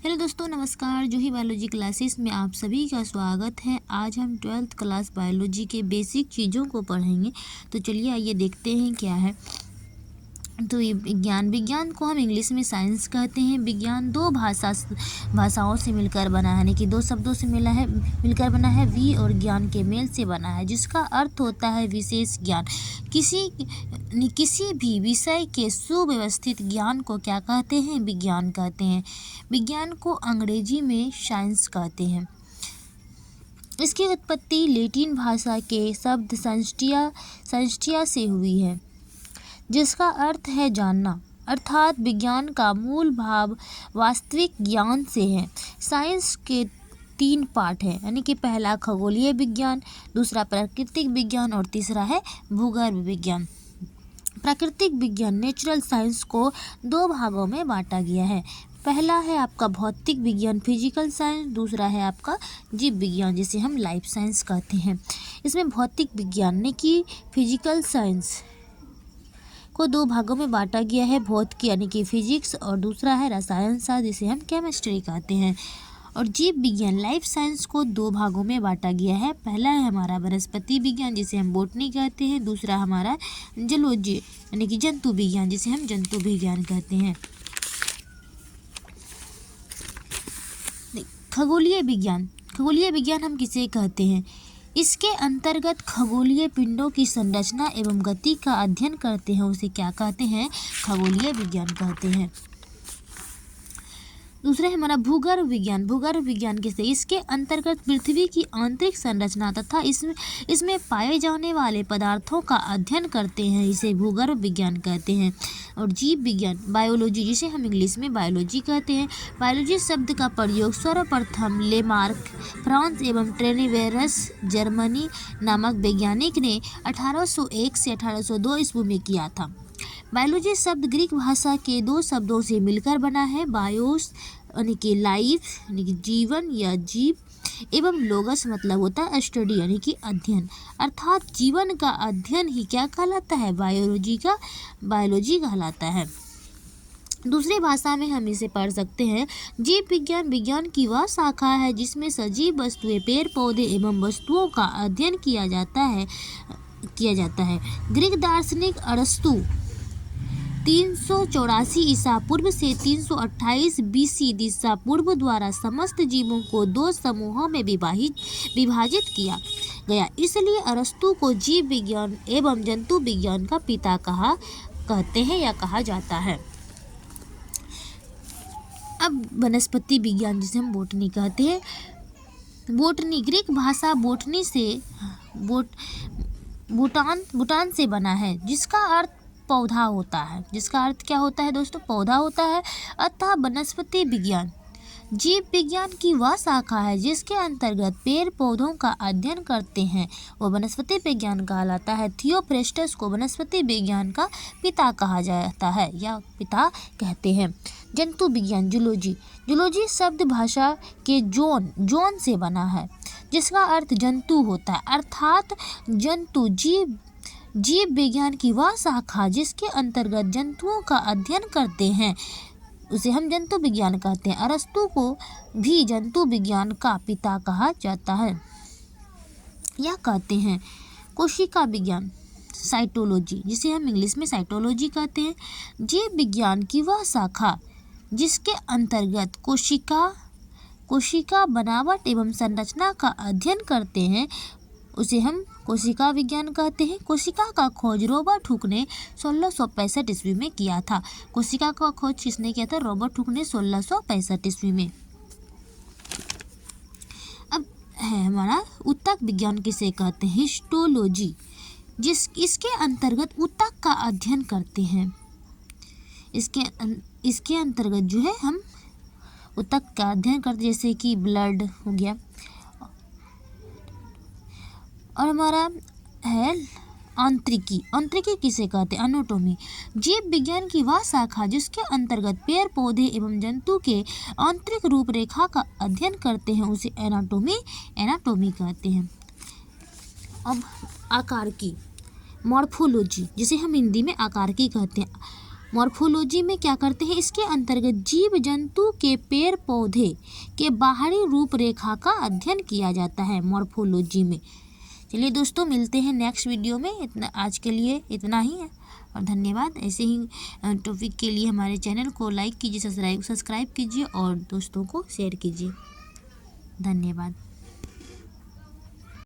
Hello दोस्तों, नमस्कार। जूही biology classes में आप सभी का स्वागत है। आज हम 12th क्लास बायोलॉजी के बेसिक चीज़ों को पढ़ेंगे। तो चलिए आइए देखते हैं क्या है। तो ये विज्ञान को हम इंग्लिश में साइंस कहते हैं। विज्ञान दो भाषाओं से मिलकर बना है, यानी कि दो शब्दों से मिलकर बना है। वि और ज्ञान के मेल से बना है, जिसका अर्थ होता है विशेष ज्ञान। किसी भी विषय के सुव्यवस्थित ज्ञान को क्या कहते हैं? विज्ञान कहते हैं। विज्ञान को अंग्रेजी में साइंस कहते हैं। इसकी उत्पत्ति लैटिन भाषा के शब्द संस्टिया से हुई है, जिसका अर्थ है जानना। अर्थात विज्ञान का मूल भाव वास्तविक ज्ञान से है। साइंस के 3 पार्ट हैं, यानी कि पहला खगोलीय विज्ञान, दूसरा प्राकृतिक विज्ञान और तीसरा है भूगर्भ विज्ञान। प्राकृतिक विज्ञान नेचुरल साइंस को 2 भागों में बांटा गया है। पहला है आपका भौतिक विज्ञान फिजिकल साइंस, दूसरा है आपका जीव विज्ञान जिसे हम लाइफ साइंस कहते हैं। इसमें भौतिक विज्ञान यानी कि फिजिकल साइंस को 2 भागों में बांटा गया है, भौतिकी यानी कि फिजिक्स और दूसरा है रसायन शास्त्र जिसे हम केमिस्ट्री कहते हैं। और जीव विज्ञान लाइफ साइंस को 2 भागों में बांटा गया है। पहला है हमारा वनस्पति विज्ञान जिसे हम बॉटनी कहते हैं, दूसरा हमारा जूलॉजी यानी कि जंतु विज्ञान जिसे हम जंतु विज्ञान कहते हैं। खगोलीय विज्ञान हम किसे कहते हैं? इसके अंतर्गत खगोलीय पिंडों की संरचना एवं गति का अध्ययन करते हैं, उसे क्या कहते हैं? खगोलीय विज्ञान कहते हैं। दूसरा है हमारा भूगर्भ विज्ञान किसे? इसके अंतर्गत पृथ्वी की आंतरिक संरचना तथा इसमें पाए जाने वाले पदार्थों का अध्ययन करते हैं, इसे भूगर्भ विज्ञान कहते हैं। और जीव विज्ञान बायोलॉजी जिसे हम इंग्लिश में बायोलॉजी कहते हैं। बायोलॉजी शब्द का प्रयोग सर्वप्रथम लेमार्क फ्रांस एवं ट्रेनिवेरस जर्मनी नामक वैज्ञानिक ने 1801 से 1802 ईस्वी में किया था। बायोलॉजी शब्द ग्रीक भाषा के 2 शब्दों से मिलकर बना है। बायोस यानी कि लाइफ यानी कि जीवन या जीव एवं लोगस मतलब होता है स्टडी यानी कि अध्ययन। अर्थात जीवन का अध्ययन ही क्या कहलाता है? बायोलॉजी कहलाता है। दूसरी भाषा में हम इसे पढ़ सकते हैं जीव विज्ञान की वह शाखा है जिसमें सजीव वस्तुएं, पेड़ पौधे एवं वस्तुओं का अध्ययन किया जाता है। ग्रीक दार्शनिक अरस्तु 384 ईसा पूर्व से 328 BC ईसा पूर्व द्वारा समस्त जीवों को 2 समूहों में विभाजित किया गया। इसलिए अरस्तु को जीव विज्ञान एवं जंतु विज्ञान का पिता कहते हैं या कहा जाता है। अब वनस्पति विज्ञान जिसे हम बॉटनी कहते हैं। बॉटनी ग्रीक भाषा बॉटनी से बूटान से बना है, जिसका अर्थ पौधा होता है। जिसका अर्थ क्या होता है दोस्तों? पौधा होता है। अतः वनस्पति विज्ञान जीव विज्ञान की वह शाखा है जिसके अंतर्गत पेड़ पौधों का अध्ययन करते हैं, वो वनस्पति विज्ञान कहलाता है। थियोफ्रेस्टस को वनस्पति विज्ञान का पिता कहा जाता है या पिता कहते हैं। जंतु विज्ञान जूलॉजी शब्द भाषा के जोन से बना है, जिसका अर्थ जंतु होता है। अर्थात जंतु जीव विज्ञान की वह शाखा जिसके अंतर्गत जंतुओं का अध्ययन करते हैं, उसे हम जंतु विज्ञान कहते हैं। अरस्तु को भी जंतु विज्ञान का पिता कहा जाता है या कहते हैं। कोशिका विज्ञान साइटोलॉजी जिसे हम इंग्लिश में साइटोलॉजी कहते हैं। जीव विज्ञान की वह शाखा जिसके अंतर्गत कोशिका बनावट एवं संरचना का अध्ययन करते हैं, उसे हम कोशिका विज्ञान कहते हैं। कोशिका का खोज रॉबर्ट हुक ने 1665 ईस्वी में किया था। कोशिका का खोज किसने किया था? रॉबर्ट हुक ने 1665 ईस्वी में। अब है हमारा ऊतक विज्ञान किसे कहते हैं? हिस्टोलॉजी इसके अंतर्गत ऊतक का अध्ययन करते हैं। इसके अंतर्गत जो है हम ऊतक का अध्ययन करते, जैसे कि ब्लड हो गया। और हमारा है आंतरिकी किसे कहते हैं? एनाटॉमी जीव विज्ञान की वह शाखा जिसके अंतर्गत पेड़ पौधे एवं जंतु के आंतरिक रूपरेखा का अध्ययन करते हैं, उसे एनाटॉमी कहते हैं। अब आकार की मॉर्फोलॉजी जिसे हम हिंदी में आकार की कहते हैं। मॉर्फोलॉजी में क्या करते हैं, इसके अंतर्गत जीव जंतु के पेड़ पौधे के बाहरी रूपरेखा का अध्ययन किया जाता है मॉर्फोलॉजी में। चलिए दोस्तों, मिलते हैं नेक्स्ट वीडियो में। इतना आज के लिए इतना ही है और धन्यवाद। ऐसे ही टॉपिक के लिए हमारे चैनल को लाइक कीजिए, सब्सक्राइब कीजिए और दोस्तों को शेयर कीजिए। धन्यवाद।